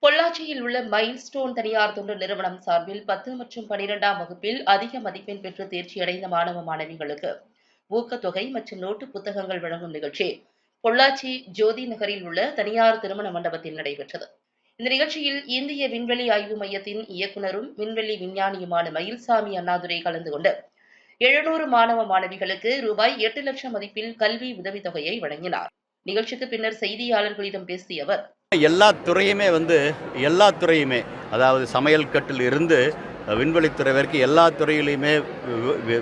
பொள்ளாச்சியில் உள்ள மைல்ஸ்டோன் தனியார் தொண்டு நிறுவனம் சார்பில் 10 மற்றும் 12ஆம் வகுப்பில் அதிக மதிப்பெண் பெற்று தேர்ச்சியடைந்த மாணவ மாணவிகளுக்கு ஊக்கத்தொகை மற்றும் நோட்டு புத்தகங்கள் வழங்கும் நிகழ்ச்சி பொள்ளாச்சி ஜோதி நகரில் உள்ள தனியார் திருமண மண்டபத்தில் நடைபெற்றது. இந்த நிகழ்ச்சியில் இந்திய விண்வெளி ஆய்வு மையத்தின் இயக்குநரும் விண்வெளி விஞ்ஞானியுமான மயில்சாமி அண்ணாதுரை கலந்து கொண்டு 700 மாணவ மாணவிகளுக்கு ரூபாய் 8 லட்சம் மதிப்பில் கல்வி உதவித்தொகையை வழங்கினார். நிகழ்ச்சிக்கு பின்னர் செய்தியாளர்களிடம் பேசிய அவர், எல்லா துறையுமே அதாவது சமையல் கட்டில் இருந்து விண்வெளித்துறை வரைக்கும் எல்லா துறையிலையுமே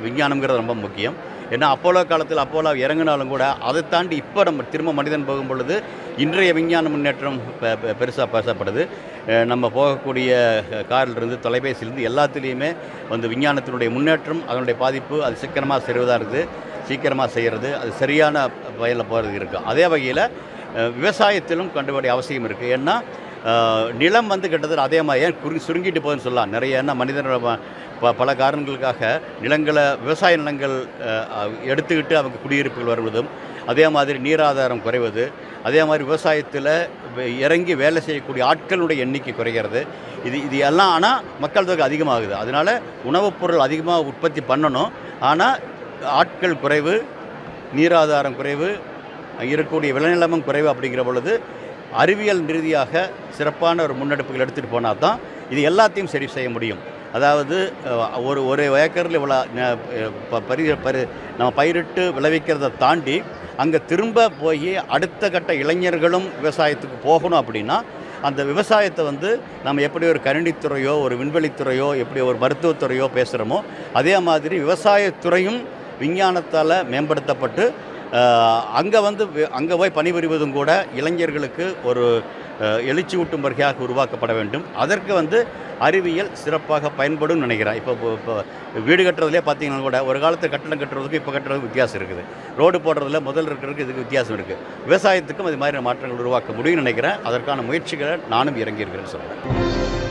விஞ்ஞானம்ங்கிறது ரொம்ப முக்கியம். ஏன்னா அப்போலோ காலத்தில் அப்போலோ இறங்கினாலும் கூட அதை தாண்டி இப்போ நம்ம திரும்ப மனிதன் போகும் பொழுது இன்றைய விஞ்ஞான முன்னேற்றம் பெருசாக பேசப்படுது. நம்ம போகக்கூடிய காரிலிருந்து தொலைபேசியிலிருந்து எல்லாத்துலேயுமே விஞ்ஞானத்தினுடைய முன்னேற்றம், அதனுடைய பாதிப்பு, அது சீக்கிரமாக செய்கிறது, அது சரியான வகையில் போகிறது இருக்குது. அதே வகையில் விவசாயத்திலும் கண்டுபிடிய அவசியம் இருக்குது. ஏன்னா நிலம் கிட்டத்தட்ட அதே மாதிரி ஏன் சுருங்கிட்டு போகுதுன்னு சொல்லலாம். நிறைய என்ன மனிதன் பல காரணங்களுக்காக விவசாய நிலங்கள் எடுத்துக்கிட்டு அவங்க குடியிருப்புகள் வருவதும், அதே மாதிரி நீராதாரம் குறைவது, அதே மாதிரி விவசாயத்தில் இறங்கி வேலை செய்யக்கூடிய ஆட்களுடைய எண்ணிக்கை குறைகிறது. இது எல்லாம் ஆனால் மக்கள் தொகை அதிகமாகுது. அதனால் உணவுப் பொருள் அதிகமாக உற்பத்தி பண்ணணும். ஆனால் ஆட்கள் குறைவு, நீராதாரம் குறைவு, இருக்கக்கூடிய விளைநிலமும் குறைவு. அப்படிங்கிற பொழுது அறிவியல் ரீதியாக சிறப்பான ஒரு முன்னெடுப்புகள் எடுத்துகிட்டு போனால் தான் இது எல்லாத்தையும் சரி செய்ய முடியும். அதாவது ஒரு ஏக்கரில் இவ்வளோ நம்ம பயிரிட்டு விளைவிக்கிறத தாண்டி அங்கே திரும்ப போய் அடுத்த கட்ட இளைஞர்களும் விவசாயத்துக்கு போகணும். அப்படின்னா அந்த விவசாயத்தை நம்ம எப்படி ஒரு கணினித்துறையோ ஒரு விண்வெளித்துறையோ எப்படி ஒரு மருத்துவத்துறையோ பேசுகிறோமோ அதே மாதிரி விவசாயத்துறையும் விஞ்ஞானத்தால் மேம்படுத்தப்பட்டு அங்கே போய் பணிபுரிவதும் கூட இளைஞர்களுக்கு ஒரு எழுச்சி ஊட்டும் வகையாக உருவாக்கப்பட வேண்டும். அதற்கு அறிவியல் சிறப்பாக பயன்படும் நினைக்கிறேன். இப்போ வீடு கட்டுறதுலேயே பார்த்தீங்கன்னா கூட ஒரு காலத்தில் கட்டடம் கட்டுறதுக்கு இப்போ கட்டுறதுக்கு வித்தியாசம் இருக்குது. ரோடு போடுறதுல முதல் இருக்கிறதுக்கு இதுக்கு வித்தியாசம் இருக்குது. விவசாயத்துக்கும் அது மாதிரி மாற்றங்கள் உருவாக்க முடியும்னு நினைக்கிறேன். அதற்கான முயற்சிகளை நானும் இறங்கியிருக்கிறேன்னு சொல்கிறேன்.